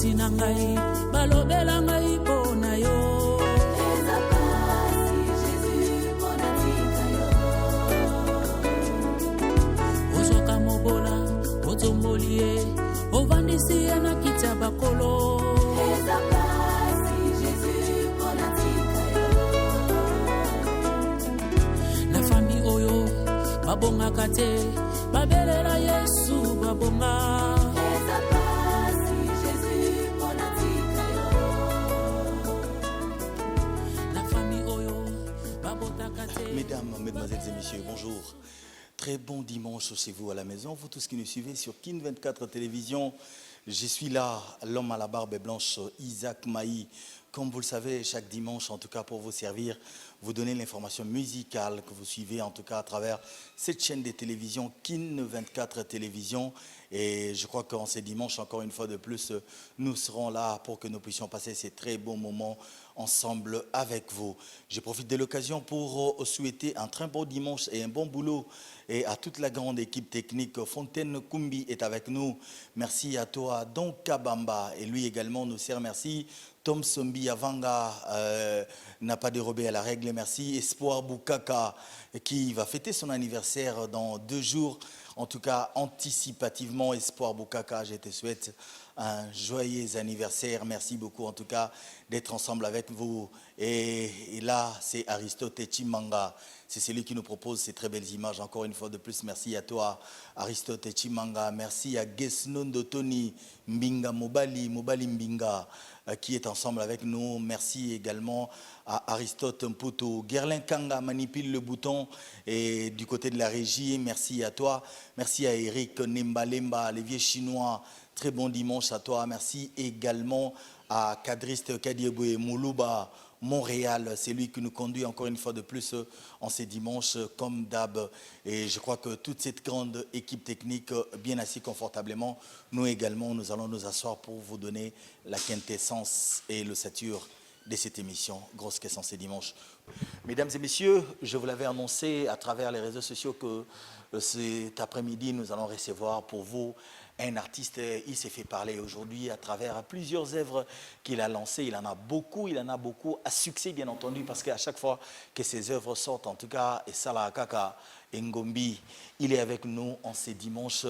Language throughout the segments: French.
pasi na ngai balobela ngai pona yo eza pasi Jésus pona tika yo ozoka mobola ozombolie ovandisi na kiti ya bakolo eza pasi Jésus pona tika yo na fami oyo babongaka te babelela Yesu babonga eza pasi Jésus pona tika yo na fami oyo babotaka te. Mesdames, mesdemoiselles et messieurs, bonjour. Très bon dimanche chez vous à la maison, vous tous qui nous suivez sur Kin 24 Télévision. Je suis là, l'homme à la barbe blanche, Isaac Maï. Comme vous le savez, chaque dimanche, en tout cas pour vous servir, vous donner l'information musicale que vous suivez, en tout cas à travers cette chaîne de télévision, Kin 24 Télévision. Et je crois qu'en ces dimanches, encore une fois de plus, nous serons là pour que nous puissions passer ces très bons moments ensemble avec vous. Je profite de l'occasion pour souhaiter un très bon dimanche et un bon boulot. Et à toute la grande équipe technique, Fontaine Kumbi est avec nous. Merci à toi, Don Kabamba. Et lui également nous sert merci. Tom Sombi Avanga n'a pas dérobé à la règle. Merci. Espoir Boukaka qui va fêter son anniversaire dans 2 jours. En tout cas, anticipativement, Espoir Boukaka, je te souhaite un joyeux anniversaire. Merci beaucoup en tout cas d'être ensemble avec vous. Et là, c'est Aristote Chimanga. C'est celui qui nous propose ces très belles images. Encore une fois de plus, merci à toi, Aristote Chimanga. Merci à Gesnondo Tony Mbinga Mobali Mbinga qui est ensemble avec nous. Merci également à Aristote Mputo. Gerlin Kanga manipule le bouton et du côté de la régie, merci à toi. Merci à Eric Nembalemba, les vieux chinois. Très bon dimanche à toi. Merci également à Kadriste Kadieboué Moulouba, Montréal. C'est lui qui nous conduit encore une fois de plus en ces dimanches comme d'hab. Et je crois que toute cette grande équipe technique, bien assis confortablement, nous également, nous allons nous asseoir pour vous donner la quintessence et l'ossature de cette émission. Grosse question ces dimanches. Mesdames et messieurs, je vous l'avais annoncé à travers les réseaux sociaux que cet après-midi, nous allons recevoir pour vous un artiste. Il s'est fait parler aujourd'hui à travers plusieurs œuvres qu'il a lancées. Il en a beaucoup à succès bien entendu, parce qu'à chaque fois que ces œuvres sortent, en tout cas, et Salah Kaka Ngombi, il est avec nous en ces dimanches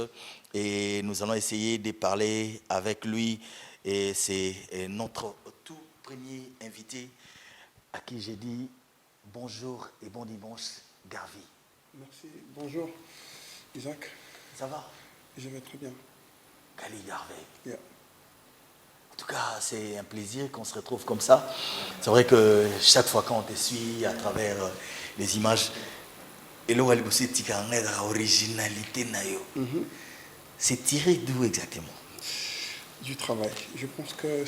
et nous allons essayer de parler avec lui. Et c'est notre tout premier invité à qui j'ai dit bonjour et bon dimanche, Garvey. Merci. Bonjour, Isaac. Ça va? Je vais très bien. Gali Garvey. Yeah. En tout cas, c'est un plaisir qu'on se retrouve comme ça. C'est vrai que chaque fois qu'on te suit à travers les images, originalité, c'est tiré d'où exactement? Du travail. Je pense que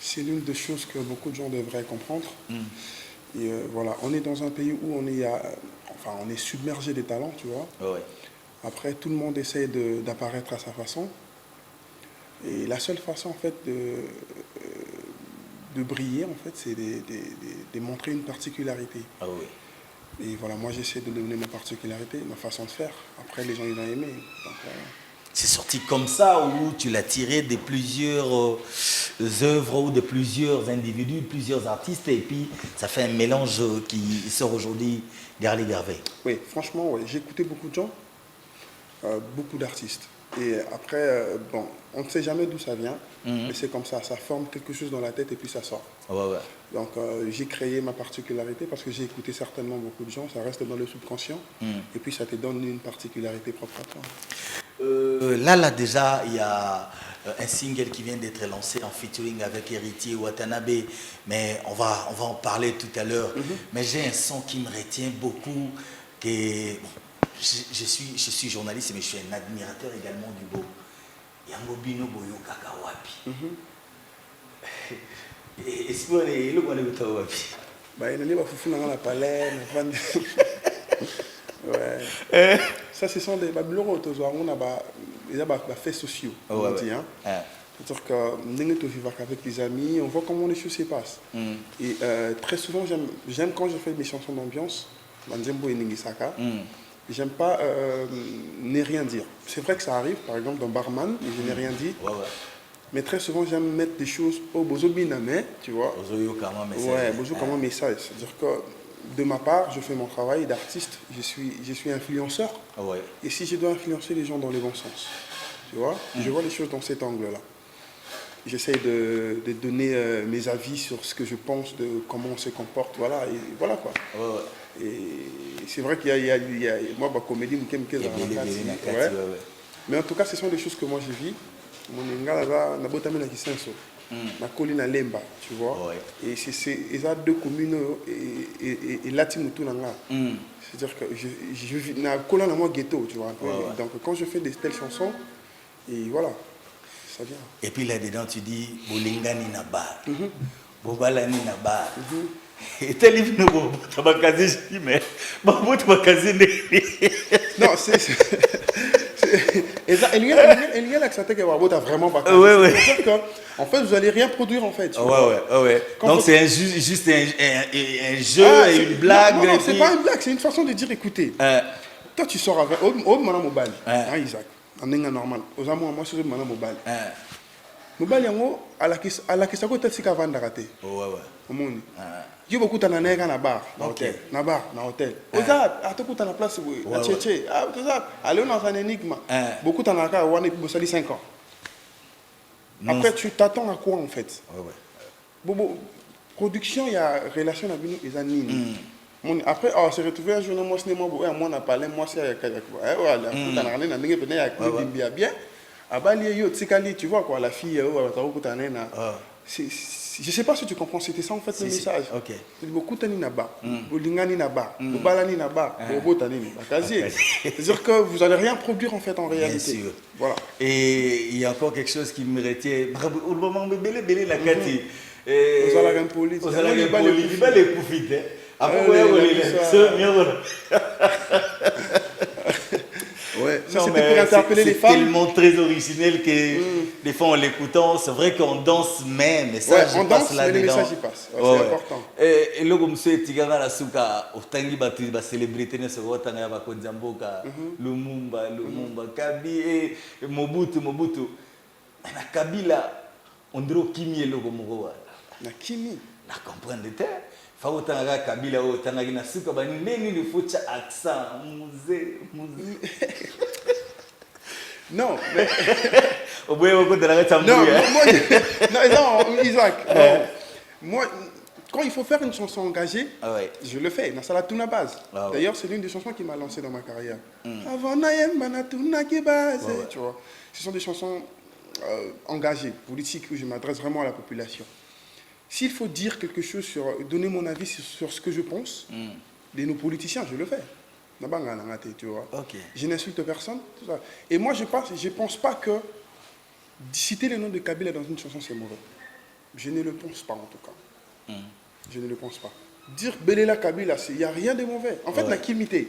c'est l'une des choses que beaucoup de gens devraient comprendre. Et voilà, on est dans un pays où on est submergé des talents, tu vois. Oh ouais. Après, tout le monde essaie d'apparaître à sa façon. Et la seule façon, en fait, de briller, en fait, c'est de montrer une particularité. Ah oui. Et voilà, moi, j'essaie de donner ma particularité, ma façon de faire. Après, les gens, ils ont aimé. Donc, c'est sorti comme ça ou tu l'as tiré de plusieurs œuvres ou de plusieurs individus, plusieurs artistes, et puis ça fait un mélange qui sort aujourd'hui Garley Garvey? Oui, franchement, ouais. J'ai écouté beaucoup de gens, beaucoup d'artistes. Et après, bon, on ne sait jamais d'où ça vient, mais c'est comme ça forme quelque chose dans la tête et puis ça sort. Ouais, ouais. Donc j'ai créé ma particularité parce que j'ai écouté certainement beaucoup de gens, ça reste dans le subconscient, et puis ça te donne une particularité propre à toi. Là, déjà, il y a un single qui vient d'être lancé en featuring avec Héritier Watanabe, mais on va en parler tout à l'heure. Mais j'ai un son qui me retient beaucoup, que bon, je suis journaliste, mais je suis un admirateur également du beau. Yango Bino Boyo Kakawapi. Est-ce que le Wapi? Bah, il y a des foufous dans la palais. Ouais. Ça, ce sont des bureaux, on a des faits sociaux, on dit. C'est-à-dire que nous vivons avec les amis, on voit comment les choses se passent. Et très souvent, j'aime quand je fais mes chansons d'ambiance, j'aime pas ne rien dire. C'est vrai que ça arrive, par exemple dans Barman, je n'ai rien dit. Mais très souvent, j'aime mettre des choses au bozo binamé, tu vois. Ouais, bozo comme un message. C'est-à-dire que de ma part, je fais mon travail d'artiste, je suis influenceur. Ouais. Et si je dois influencer les gens dans le bon sens, tu vois, je vois les choses dans cet angle-là. J'essaie de donner mes avis sur ce que je pense, de comment on se comporte, voilà, et voilà quoi. Ouais. Et c'est vrai qu'il y a moi, ma comédie, mais en tout cas, ce sont des choses que moi je vis. Mon ingala na botami na kisenso, na kolina lemba, tu vois. Ouais. Et c'est deux communes et latimutu nanga. C'est-à-dire que je vis na kola na moi ghetto, tu vois. Ouais. Donc quand je fais des telles chansons, et voilà. Ça vient. Et puis là-dedans, tu dis Bolingani na bar, Bobalani na bar. Et tel livre, nous, tabakazi, mais bon, tabakazi. Non, il y a l'accenté que Wabo a vraiment bakazi. Ouais. C'est-à-dire qu'en fait, vous n'allez rien produire en fait. Ouais. Donc c'est juste un jeu et une blague. Non, c'est pas une blague, c'est une façon de dire écoutez, toi tu sors avec Madame Mobali, Isaac. En enga normal aux amours moi sur mana mobile mobile yango ala kisa ko taxi ka vanda raté omoni yo beaucoup na nega na bar na hotel oza atakuta na place na cheche oza allez on a un énigme beaucoup na ka wana pour sali 5 ans après tu t'attends à quoi en fait bobo production il y a relation na bino les années. Après, on s'est retrouvé un jour, moi, on a parlé, moi, c'est avec tu vois quoi, la fille, je ne sais pas si tu comprends, c'était ça en fait le message. C'est-à-dire que vous n'allez rien produire en fait en réalité. Bien sûr. Voilà. Et il y a encore quelque chose qui me retient. Au moment où je la Cathy. Vous allez la police. Vous allez les profiter. Ouais, ça c'était pour interpeller les femmes. C'est tellement très originel que des fois en l'écoutant, c'est vrai qu'on danse même, mais ça je passe là-dedans. Le message il passe, c'est important. Et là comme c'est Tigara la souka, otangi batu ba célébrité ne se rota na ba konzamboka, Lumumba, Kabi et Mobutu. Na Kabila, on dirait Kimi logo moko. Na Kimi, na comprendre te. Fautanga Kabila otanga na suka ba nini le fucha accent musée. Non, mais Isaac. Moi, quand il faut faire une chanson engagée, je le fais. Dans la tuna base. D'ailleurs, c'est l'une des chansons qui m'a lancé dans ma carrière. Avant tu vois, ce sont des chansons engagées, politiques, où je m'adresse vraiment à la population. S'il faut dire quelque chose donner mon avis sur ce que je pense de nos politiciens, je le fais. Tu vois. Je n'insulte personne. Tout ça. Et moi, je pense pas que citer le nom de Kabila dans une chanson, c'est mauvais. Je ne le pense pas, en tout cas. Je ne le pense pas. Dire Belela Kabila, il n'y a rien de mauvais. En fait, la kimité.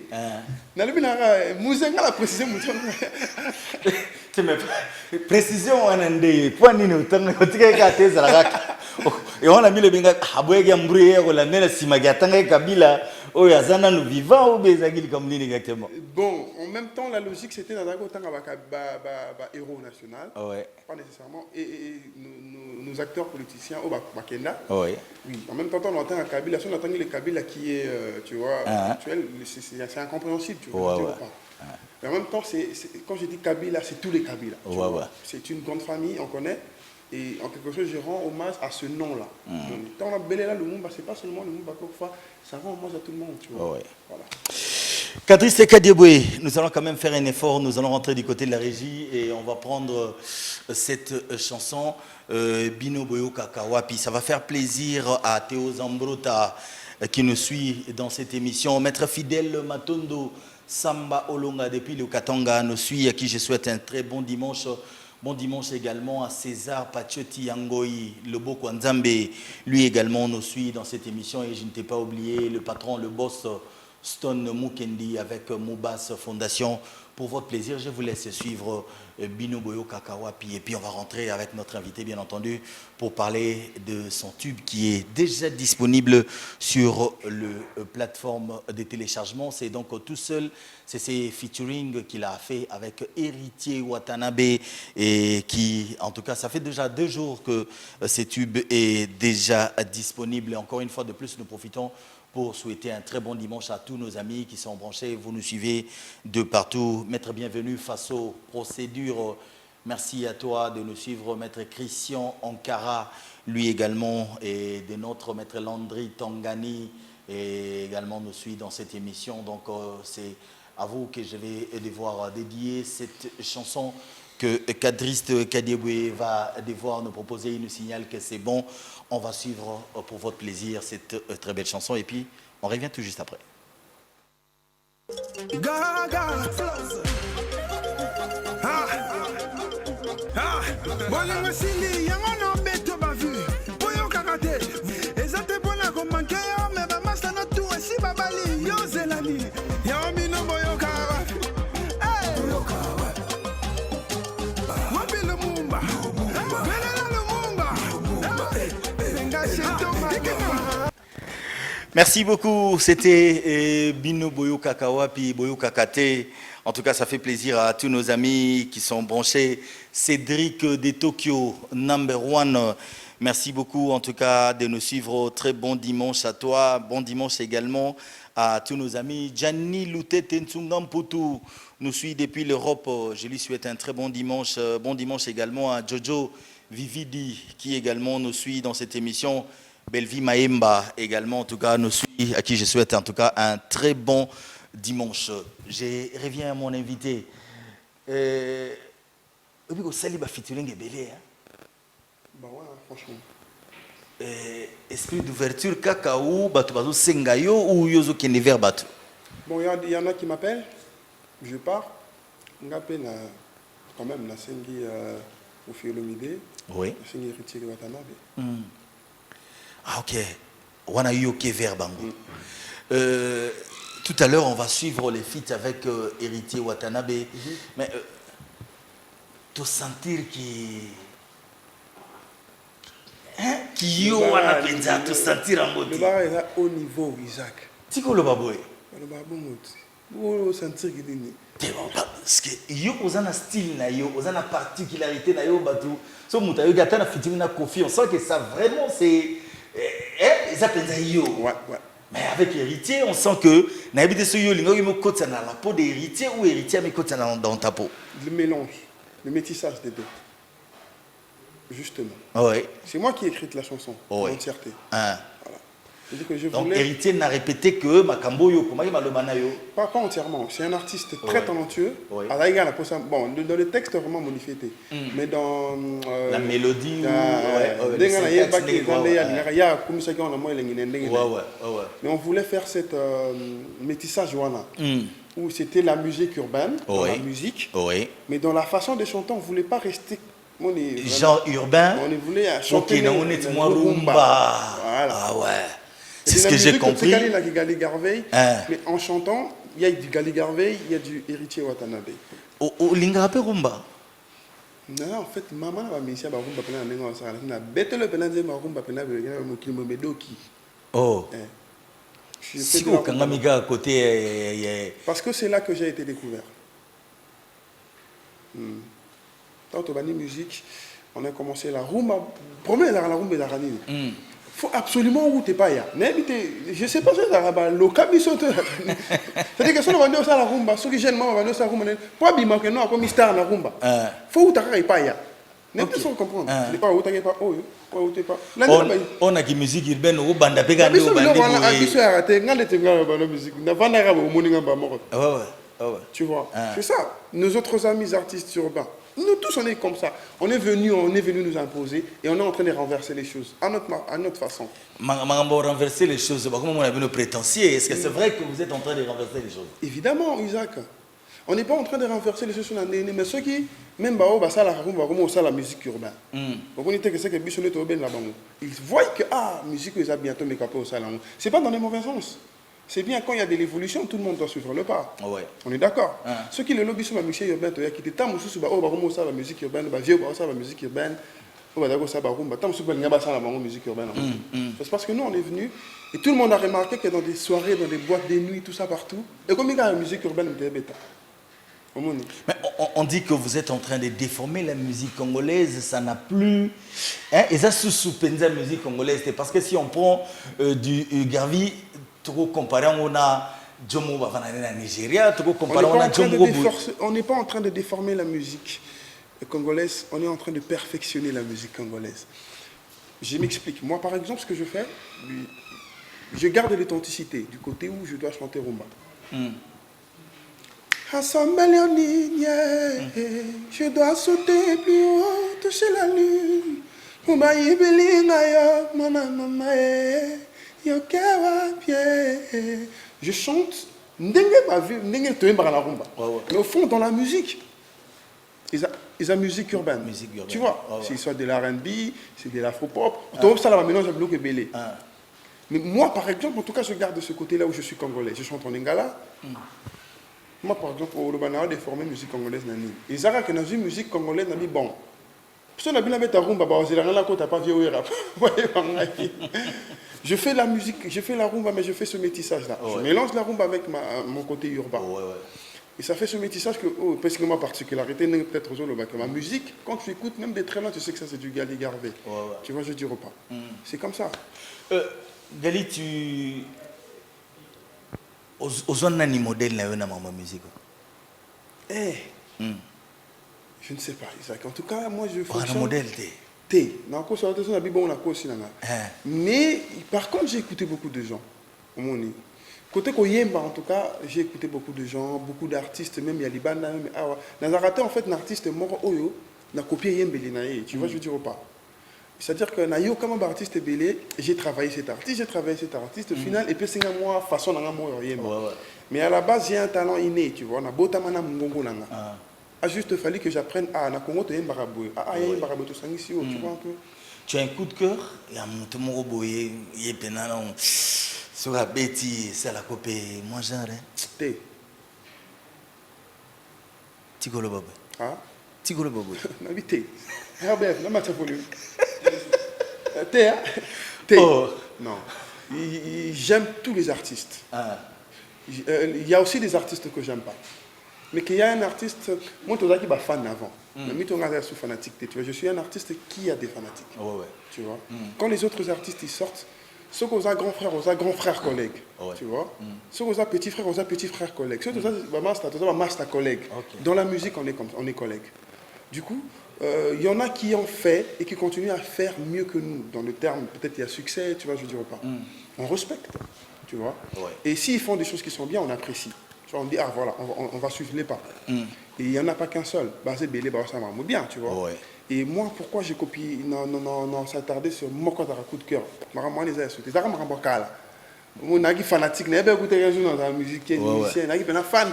Précision, et on a mis le binga habwege mbrouye la nena simagatanga Kabila o yazana nous vivant ou bezagil comme ni exactement. Bon, en même temps la logique c'était d'abord tanga ba héros national. Pas nécessairement et nos acteurs politiciens au Bakenda. Oui, en même temps on entend un Kabila, si on entend le Kabila qui est tu vois actuel, c'est incompréhensible, tu vois. Mais en même temps quand je dis Kabila, c'est tous les Kabila. C'est une grande famille, on connaît. Et en quelque chose, je rends hommage à ce nom-là. Quand on a Belela Lumumba, ce n'est pas seulement Lumumba, ça rend hommage à tout le monde. Tu vois. Voilà. Kadrice Kadieboué, nous allons quand même faire un effort, nous allons rentrer du côté de la régie et on va prendre cette chanson Bino Boyo Kakawapi. Ça va faire plaisir à Théo Zambrota qui nous suit dans cette émission. Maître Fidèle Matondo Samba Olonga depuis le Katanga nous suit, à qui je souhaite un très bon dimanche. Bon dimanche également à César Pachoti Yangoyi, le beau Kwanzambe, lui également nous suit dans cette émission et je ne t'ai pas oublié le patron, le boss Stone Mukendi avec Moubas Fondation pour votre plaisir, je vous laisse suivre Bino Boyo Kakawapi et puis on va rentrer avec notre invité, bien entendu, pour parler de son tube qui est déjà disponible sur le plateforme de téléchargement. C'est donc tout seul, c'est ses featuring qu'il a fait avec Héritier Watanabe et qui, en tout cas, ça fait déjà 2 jours que ce tube est déjà disponible. Et encore une fois de plus, nous profitons pour souhaiter un très bon dimanche à tous nos amis qui sont branchés. Vous nous suivez de partout. Maître bienvenue face aux procédures. Merci à toi de nous suivre, Maître Christian Ankara, lui également, et de notre Maître Landry Tangani, et également nous suit dans cette émission. Donc c'est à vous que je vais devoir dédier cette chanson que Kadriste Kadieboué va devoir nous proposer. Il nous signale que c'est bon. On va suivre pour votre plaisir cette très belle chanson et puis on revient tout juste après. Merci beaucoup, c'était Bino Boyo Kakawa puis Boyo Kakate. En tout cas, ça fait plaisir à tous nos amis qui sont branchés. Cédric de Tokyo, #1. Merci beaucoup en tout cas de nous suivre. Très bon dimanche à toi. Bon dimanche également à tous nos amis. Gianni Loutete Ntsungam-Poutou nous suit depuis l'Europe. Je lui souhaite un très bon dimanche. Bon dimanche également à Jojo Vividi qui également nous suit dans cette émission. Belvi Maemba également, en tout cas, nous suit, à qui je souhaite en tout cas un très bon dimanche. Je reviens à mon invité. Featuring est belé. Bah ouais, franchement. Esprit d'ouverture, cacao, bato bazo sengayo ou yozo kene vers bato. Bon, il y en a qui m'appellent, je pars. Ngapé na quand même na sengi au Fiolomide. Oui. Sengi Héritier Watanabe. Ah ok, wana yoke vers bango. Tout à l'heure, on va suivre les feats avec Héritier Watanabe. Mais tu sentir qui yo wana penza, tu sentir en mode. Le bar est à haut niveau, Isaac. Tiko le baboy. Le bar bon mode. Vous sentir qu'il est. Parce que yo ozana style na yo, ozana particularité na yo batu. So muta yo gata na featuring na Kofi, on sent que ça vraiment c'est ça penza yo. Ouais. Mais avec Héritier, on sent que n'habite ce yo lingo mo kotsa na la peau d'Héritier ou Héritier mais kotsa dans ta peau. Le mélange, le métissage des deux. Justement. Ouais. C'est moi qui ai écrit la chanson en entièreté. Voilà. Que je donc voulais... Héritier n'a répété que Makambo yo, comment il m'a le banayo. Pas entièrement. C'est un artiste très talentueux. Bon, dans le texte vraiment modifié. Mais dans la mélodie mais on voulait faire cette métissage où c'était la musique urbaine, dans la musique. Mais dans la façon de chanter, on ne voulait pas rester genre urbain. On voulait chanter rumba. Voilà. Ah ouais. C'est ce que j'ai compris. Mais en chantant, il y a du Gali Garvey, il y a du Héritier Watanabe. Au Lingrape rumba. Non, en fait, maman va m'initier à rumba pendant un an. Na bête le pendant des rumba pendant le kilomètre medoki. Oh. Si vous kangamiga à côté. Parce que c'est là que j'ai été découvert. Tant au bani musique, on a commencé la rumba. Premier la rumba la ranine. Faut absolument où t'es pas ya. Je sais pas si ça va le cabisote. C'est-à-dire que si on va dire ça la rumba, ceux qui gênent moi va dire ça rumba. Pas bima que non, comme star la rumba. Faut où t'as pas ya. N'importe quoi comprendre. C'est pas où t'as pas où t'es pas. On a qui musique urbaine au banda pega no banda. On a qui arrêté, ngale te ngale ba musique. Na vana ra au moninga ba moko. Ouais. Tu vois. C'est ça. Nos autres amis artistes urbains. Nous tous, on est comme ça. On est venu nous imposer et on est en train de renverser les choses à notre façon. Renverser les choses, comment on a vu nos prétentieux? Est-ce que c'est vrai que vous êtes en train de renverser les choses? Évidemment, Isaac. On n'est pas en train de renverser les choses sur l'année, mais ceux qui, même la musique urbaine. Ils voient que, musique, ils ont bientôt mes capés au salon. Ce n'est pas dans les mauvais sens. C'est bien quand il y a de l'évolution, tout le monde doit suivre le pas. Ouais. On est d'accord. Ah. Ceux qui le lobby sur la musique urbaine, il y a qui étaient tant sur la musique urbaine, vieux ça la musique urbaine, la musique urbaine. C'est parce que nous on est venus et tout le monde a remarqué que dans des soirées, dans des boîtes de nuit, tout ça partout, et comme il y a la musique urbaine, mais on dit que vous êtes en train de déformer la musique congolaise, ça n'a plus. Hein, et ça sous-soupène la musique congolaise. Parce que si on prend du Garvey, trop comparé, on a Jomo Bavanana Nigeria, trop comparé, on a Jomo. On n'est pas en train de déformer la musique congolaise, on est en train de perfectionner la musique congolaise. Je m'explique. Moi, par exemple, ce que je fais, je garde l'authenticité du côté où je dois chanter rumba. Assemblée en ligne, je dois sauter plus haut, toucher la lune. Je chante, mais au fond, dans la musique, ils ont la musique urbaine. Tu vois, c'est soit de l'R&B, c'est de l'afro-pop. Ça, là, mélange avec le belé. Mais moi, par exemple, en tout cas, je garde ce côté-là où je suis congolais. Je chante en lingala. Moi, par exemple, au Lobana, j'ai formé musique congolaise. Et ça, que dans une musique congolaise, on a dit bon. Je fais la musique, je fais la rumba, mais je fais ce métissage-là. Je mélange la rumba avec mon côté urbain. Et ça fait ce métissage que, parce que ma particularité, peut-être que ma musique, quand tu écoutes, même des très loin, tu sais que ça c'est du Gali Garvey. Tu vois, je dis pas. C'est comme ça. Gali, tu. Aux zones nani modèle na ma musique. Je ne sais pas, Isaac. En tout cas, moi je fais un modèle mais par contre, j'ai écouté beaucoup de gens. Côté Koyemba, en tout cas, j'ai écouté beaucoup de gens, beaucoup d'artistes, même Yaliban, Nazarate, en fait, un artiste mort Oyo, n'a copié Yembelinae, tu vois, je veux dire pas. C'est-à-dire que Nayo, comme un artiste belé, j'ai travaillé cet artiste, au final, et puis c'est moi, façon, mais à la base, j'ai un talent inné, tu vois, on a Botamana Mungongo Langa. Il a juste fallu que j'apprenne à Nakongo, tu vois un peu. Tu as un coup de cœur, et à mon tomo boye, il est pénal, sur la bêtise, c'est la copie, moi genre. Té. Tigolo Bobo. Ah? Tigolo Bobo. Té. Ah ben, la matière pour lui. Té, hein? Té. Non. J'aime tous les artistes. Il y a aussi des artistes que j'aime pas. Mais qu'il y a un artiste, moi je suis fan avant. Mais je suis fanatique. Tu vois, je suis un artiste qui a des fanatiques. Tu vois. Quand les autres artistes ils sortent, ceux qui ont grands frères collègues. Tu vois. Ceux qui ont petits frères collègues. Ceux qui ont master collègues. Dans la musique, on est collègues. Du coup, il y en a qui ont fait et qui continuent à faire mieux que nous. Dans le terme, peut-être il y a succès, tu vois, je ne dirais pas. On respecte, tu vois. Et s'ils font des choses qui sont bien, on apprécie. On dit, ah voilà, on va suivre les pas. Et il n'y en a pas qu'un seul. C'est Bélé, ça va bien, tu vois. Et moi, pourquoi j'ai copié, non, s'attarder sur mon coup de cœur. Je les ai sautés. Je suis fanatique, je suis dans la musique, je suis fan,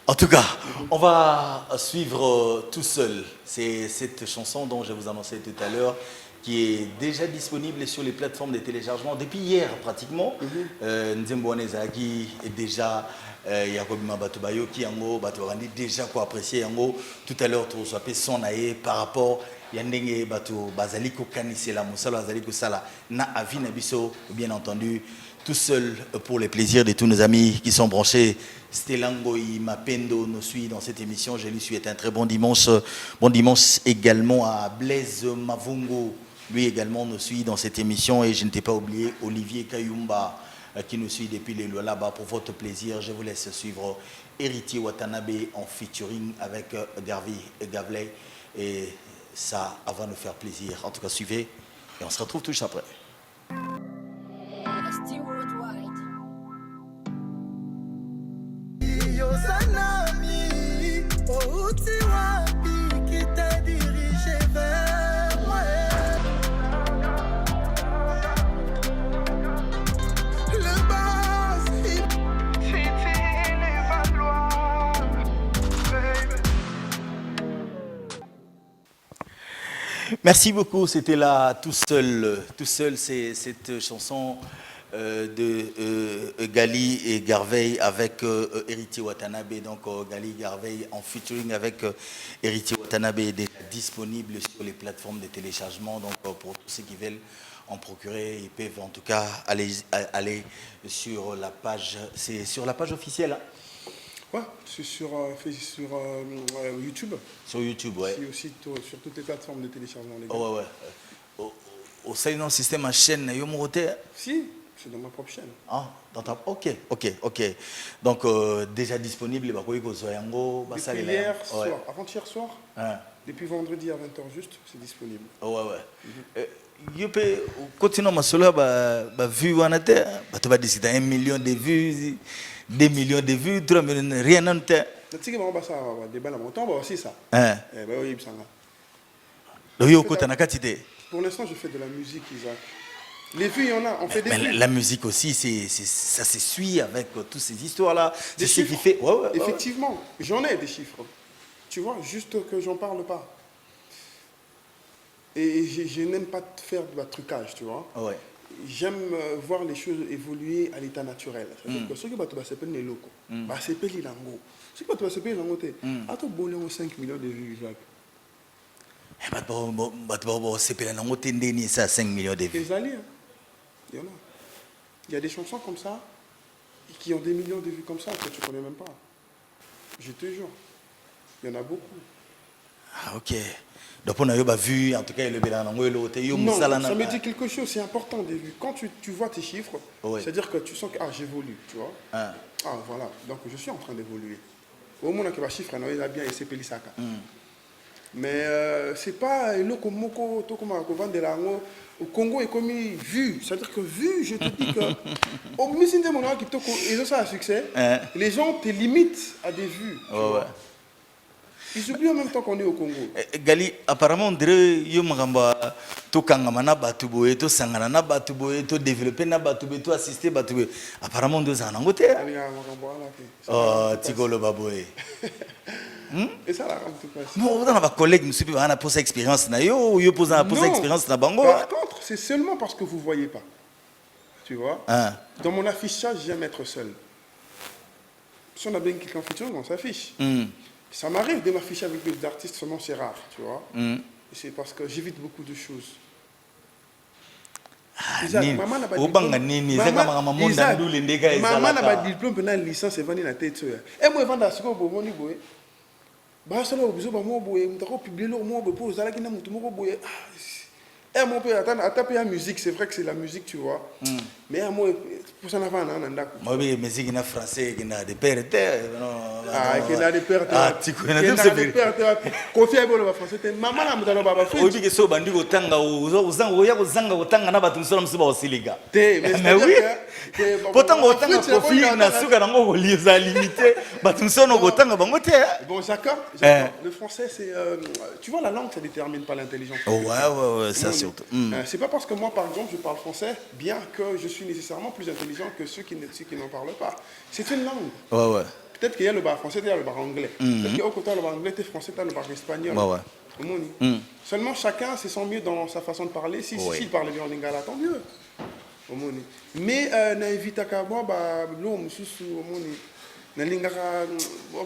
en tout cas, on va suivre tout seul. C'est cette chanson dont je vous annonçais tout à l'heure, qui est déjà disponible sur les plateformes de téléchargement depuis hier pratiquement. Nzembo Nezaki est déjà Yakobima Batubayo qui yango Batuwandi déjà quoi apprécier yango tout à l'heure tout ça son aye par rapport yandenge Batu Bazali ko kanisela musala Bazali ko sala na avi na biso bien entendu tout seul pour les plaisirs de tous nos amis qui sont branchés. Stelangoy Mapendo nous suit dans cette émission. Je lui souhaite un très bon dimanche. Bon dimanche également à Blaise Mavungo. Lui également nous suit dans cette émission. Et je ne t'ai pas oublié Olivier Kayumba qui nous suit depuis les là-bas pour votre plaisir. Je vous laisse suivre Héritier Watanabe en featuring avec Garvey et Gavley. Et ça va nous faire plaisir. En tout cas, suivez et on se retrouve tout de suite après. Merci beaucoup. C'était là tout seul, c'est cette chanson de Gali et Garvey avec Héritier Watanabe. Donc Gali et Garvey en featuring avec Héritier Watanabe est déjà disponible sur les plateformes de téléchargement. Donc pour tous ceux qui veulent en procurer, ils peuvent en tout cas aller sur la page. C'est sur la page officielle. Hein? Ouais, c'est sur YouTube. Sur YouTube, ouais. C'est aussi sur toutes les plateformes de téléchargement légal. Oh, ouais. Au sein d'un système en chaîne, il y a mon hôtel. Si, c'est dans ma propre chaîne. Ah, ok. Donc, déjà disponible, Depuis hier soir, avant-hier soir, depuis vendredi à 20h juste, c'est disponible. Oh, ouais. Je peux continuer ma solo, vu on a tu vas décider 1 million de vues, 2 millions de vues, 3 millions, rien n'en t'a. Tu sais que ça va débat là, autant aussi ça. Pour l'instant, je fais de la musique, Isaac. Les vues, il y en a, on fait des vues. La musique aussi, ça se suit avec toutes ces histoires-là. C'est ce qui fait. Ouais. Effectivement, j'en ai des chiffres. Tu vois, juste que j'en parle pas. Et je n'aime pas faire de trucage, tu vois. Ouais. J'aime voir les choses évoluer à l'état naturel. C'est-à-dire que ceux qui s'appellent les locaux, c'est pas les langues. Ceux qui s'appellent les langues, à tout bon, 5 millions de vues, Isaac. Ça 5 millions de vues. Les alliés, il y en a. Il y a des chansons comme ça qui ont des millions de vues comme ça que tu ne connais même pas. Je te jure. Il y en a beaucoup. Ah, ok. Donc on a vu, en tout cas, le non, ça me dit quelque chose, c'est important des vues. Quand tu vois tes chiffres, c'est-à-dire que tu sens que j'évolue, tu vois. Voilà, donc je suis en train d'évoluer. Au moins que les chiffres, il a bien essayé de faire. Mais c'est pas le Komoko, au Congo est comme vu. C'est-à-dire que vu, je te dis que au Missing de Monoa qui ils ont ça à succès, les gens te limitent à des vues. Ils oublient en même temps qu'on est au Congo. Gali, apparemment, on dirait que tu kangamana batuboe, tu sangana batuboe, tu développer na batuboe, tu assister batuboe. Apparemment, deux ans en Angleterre. Oh, tigolo baboe. Et ça la rend tout cas. Non, on a un collègue qui nous a posé expérience na yo, yo posé expérience na bango. Par contre, c'est seulement parce que vous voyez pas. Tu vois? Dans mon affichage, j'aime être seul. Si on a bien quelqu'un en featuring, on s'affiche. Ça m'arrive de m'afficher avec d'autres artistes, seulement c'est rare, tu vois. C'est parce que j'évite beaucoup de choses. Maman n'a pas de diplôme. Maman n'a pas de diplôme, une licence, et vendre la tête. Et moi, je vends ce que vous voulez. Je vais publier le mot pour vous allez et mon père attends la musique, c'est vrai que c'est la musique, tu vois. Mais moi pour ça n'avant moi oui, musique en français qui n'a des pères terre. Qui n'a des pères terre. Tu connais des pères terre. Confiez-moi le français. Maman n'a pas baba frère. Obi que so bandi otanga uzanga otanga na batu nsolo msiba osiliga. Mais oui. Pourtant otanga profil na suka na ngo liza limité batu nsolo otanga bango te. Bon, d'accord. Le français c'est tu vois la langue ça détermine pas l'intelligence. Ouais, ça surtout. C'est pas parce que moi par exemple je parle français bien que je suis nécessairement plus intelligent que ceux qui n'en parlent pas. C'est une langue. Ouais. Peut-être qu'il y a le bar français, il y a le bar anglais. Peut-être qu'il y a au côté le bar anglais, tu es français, tu as le bar espagnol. Seulement chacun se sent mieux dans sa façon de parler. Si il parle bien en lingala, tant mieux. Mais na évita ka moi lo mususu omoni na lingaka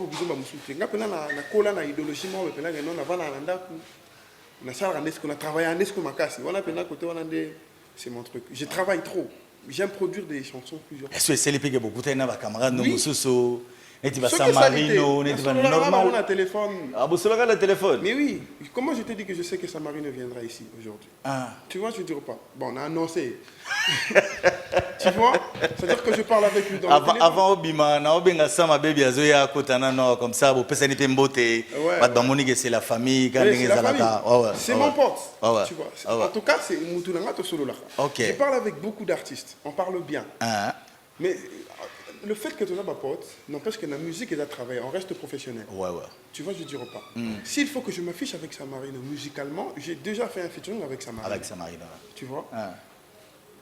bizomba mususu. Ngapela na kola na idéologie moi pela ngeno na vana na ndaku. Na sala ndesiko na travailler ndesiko makasi. Wana pena côté wana ndé c'est mon truc. Je travaille trop. J'aime produire des chansons plusieurs. Est-ce que c'est les pays beaucoup de camarades no mususu et tu vas San Marino, et tu vas normal. Un téléphone. Ah, vous savez le téléphone. Mais oui, comment je te dis que je sais que San Marino viendra ici aujourd'hui. Tu vois, je ne dirais pas. Bon, on a annoncé. Tu vois, c'est-à-dire que je parle avec lui dans le téléphone. Avant Obima, na Obinga sama baby azoya kotana no comme ça, vous pensez n'était mboté. Pas dans Monique c'est la famille, quand c'est mon pote. Tu vois. En tout cas, c'est Moutounanga Tosolo là. Je parle avec beaucoup d'artistes. On parle bien. Mais le fait que tu as ma pote n'empêche que la musique est à travailler, on reste professionnel. Tu vois, je ne dirais pas. S'il faut que je m'affiche avec San Marino musicalement, j'ai déjà fait un featuring avec San Marino. Avec San Marino. Tu vois.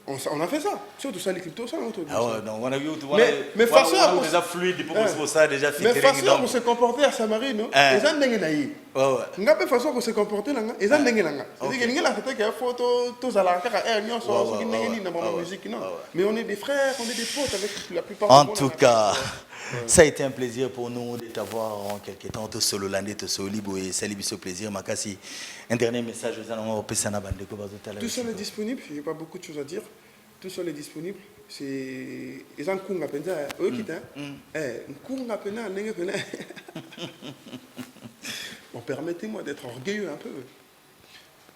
On a fait ça. Surtout ça, les cryptos, ça, on a Ah ouais, donc on a vu tout. Mais façon déjà fluide pour ça déjà mais façon qu'on se comporter à Samari, non? Les gens n'engagent pas. Ouais. N'a pas façon qu'on se comporter là, les gens n'engagent pas. C'est-à-dire qu'il y a la photo qui a photo, tous à la carte, on sort, qui n'engagent pas dans la musique, non. Mais on est des frères, on est des potes avec la plupart. En tout cas. Ça a été un plaisir pour nous de t'avoir en quelque temps, tout seul Hollandais, tout seul libre et salut, ce plaisir. Makasi, un dernier message, tout seul est disponible, il n'y a pas beaucoup de choses à dire. Tout seul est disponible. C'est les gens qui ont appelé eux qui Bon, permettez-moi d'être orgueilleux un peu.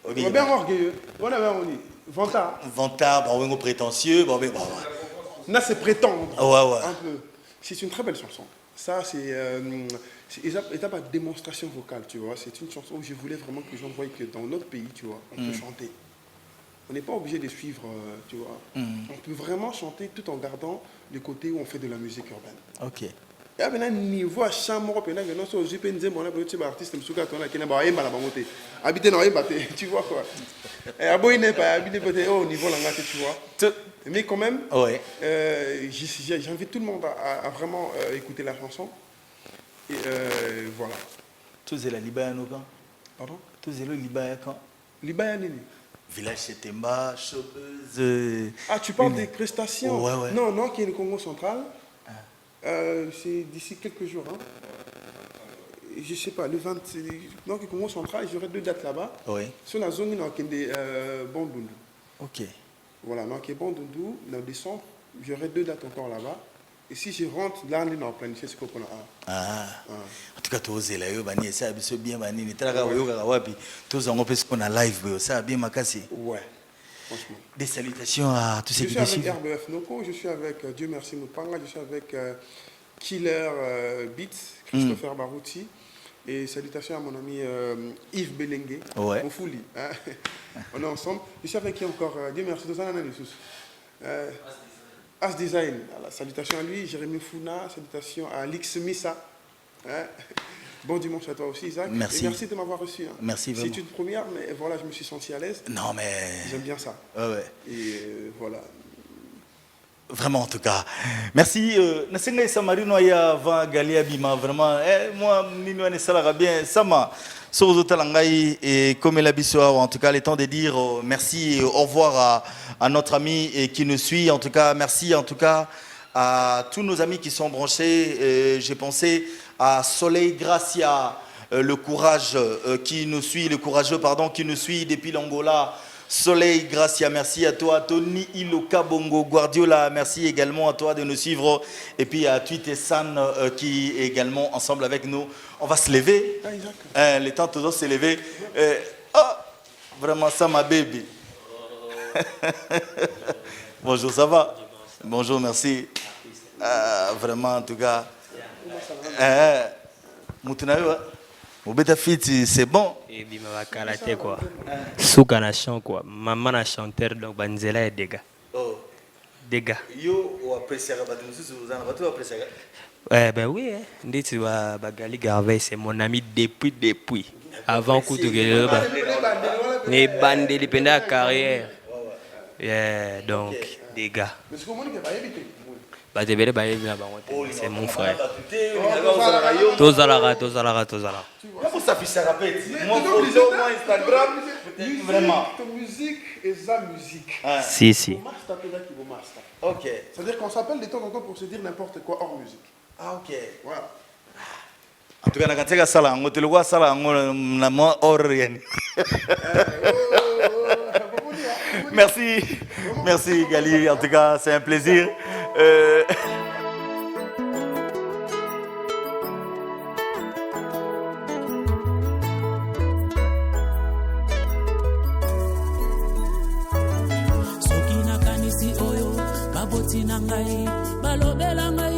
On est bien orgueilleux. On est vantard. Vantard, bon, prétentieux. Là, c'est prétendre. Ouais. Un peu. C'est une très belle chanson. Ça, c'est étape de démonstration vocale, tu vois. C'est une chanson où je voulais vraiment que les gens voient que dans notre pays, tu vois, on peut chanter. On n'est pas obligé de suivre, tu vois. On peut vraiment chanter tout en gardant le côté où on fait de la musique urbaine. Ok. Il y a un niveau à chambre, tu vois quoi. Au niveau là, tu vois. Mais quand même, j'invite tout le monde à vraiment écouter la chanson. Et voilà. Tous les Libanais quand? Pardon? Tous les Libanais quand? Libanais. Village Chetemba, chopeuse. Ah, tu parles des prestations? Ouais. Non, qui est le Congo central. C'est d'ici quelques jours. Hein. Je ne sais pas, le 20. Donc, le Congo central, j'aurai 2 dates là-bas. Oui. Sur la zone, il y a Bandundu. Ok. Voilà, donc il y a Bandundu, en décembre, j'aurai 2 dates encore là-bas. Et si je rentre, là, on a planifié ce qu'on a. En tout cas, tous les là, ça a bien, tous on a live, ça a bien makasi. Ouais, franchement. Des salutations à tous ceux qui nous suivent. Je suis avec RBF Noko, je suis avec Dieu merci Mupanga, je suis avec Killer Beats, Christopher Barouti. Et salutations à mon ami Yves Belengue, mon fouli. Hein? On est ensemble. Je suis avec qui encore? Dieu merci, tous As Design. Salutations à lui, Jérémy Founa, salutations à Alix Missa. Hein? Bon dimanche à toi aussi, Isaac. Merci. Et merci de m'avoir reçu. Hein. Merci vraiment. C'est une première, mais voilà, je me suis senti à l'aise. Non, mais. J'aime bien ça. Ouais. Et voilà. Vraiment, en tout cas. Merci. Nasenga Samarino ya va Galia Bima. Vraiment. Moi, Nino Nesala bien. Sama. Sur Talangai et comme la Bissoa, en tout cas, il est temps de dire merci et au revoir à notre ami qui nous suit. En tout cas, merci en tout cas à tous nos amis qui sont branchés. J'ai pensé à Soleil Gracia, le courage qui nous suit, le courageux pardon qui nous suit depuis l'Angola. Soleil Gracia, merci à toi. Tony Iloka Bongo Guardiola, merci également à toi de nous suivre. Et puis à Tweet et San qui est également ensemble avec nous. On va se lever. Les temps toujours se lever. Vraiment ça ma baby. Bonjour, ça va? Bonjour, merci. Vraiment en tout cas. Mobeta Fiti, c'est bon. Et bima bakalate quoi. Souka na chant quoi. Maman na chanteur donc banzela et dégâts. Oh. Dégâts. Yo ou apprécier apprécier. Ben oui, dit tu vas Bagali Garvey, c'est mon ami depuis. Avant coup de les bandes les pendant carrière. Donc dégâts. C'est mon frère. Tozalara. Instagram. Vraiment. Ta musique et sa musique. Si. Ok. C'est-à-dire qu'on s'appelle de temps en temps pour se dire n'importe quoi hors musique. Ah ok. Voilà. En tout cas, nakateka sala ngo telwa sala ngo na mo orien. Merci Gali, en tout cas c'est un plaisir. Soki nakanisi oyo baboti na ngai balobela ngai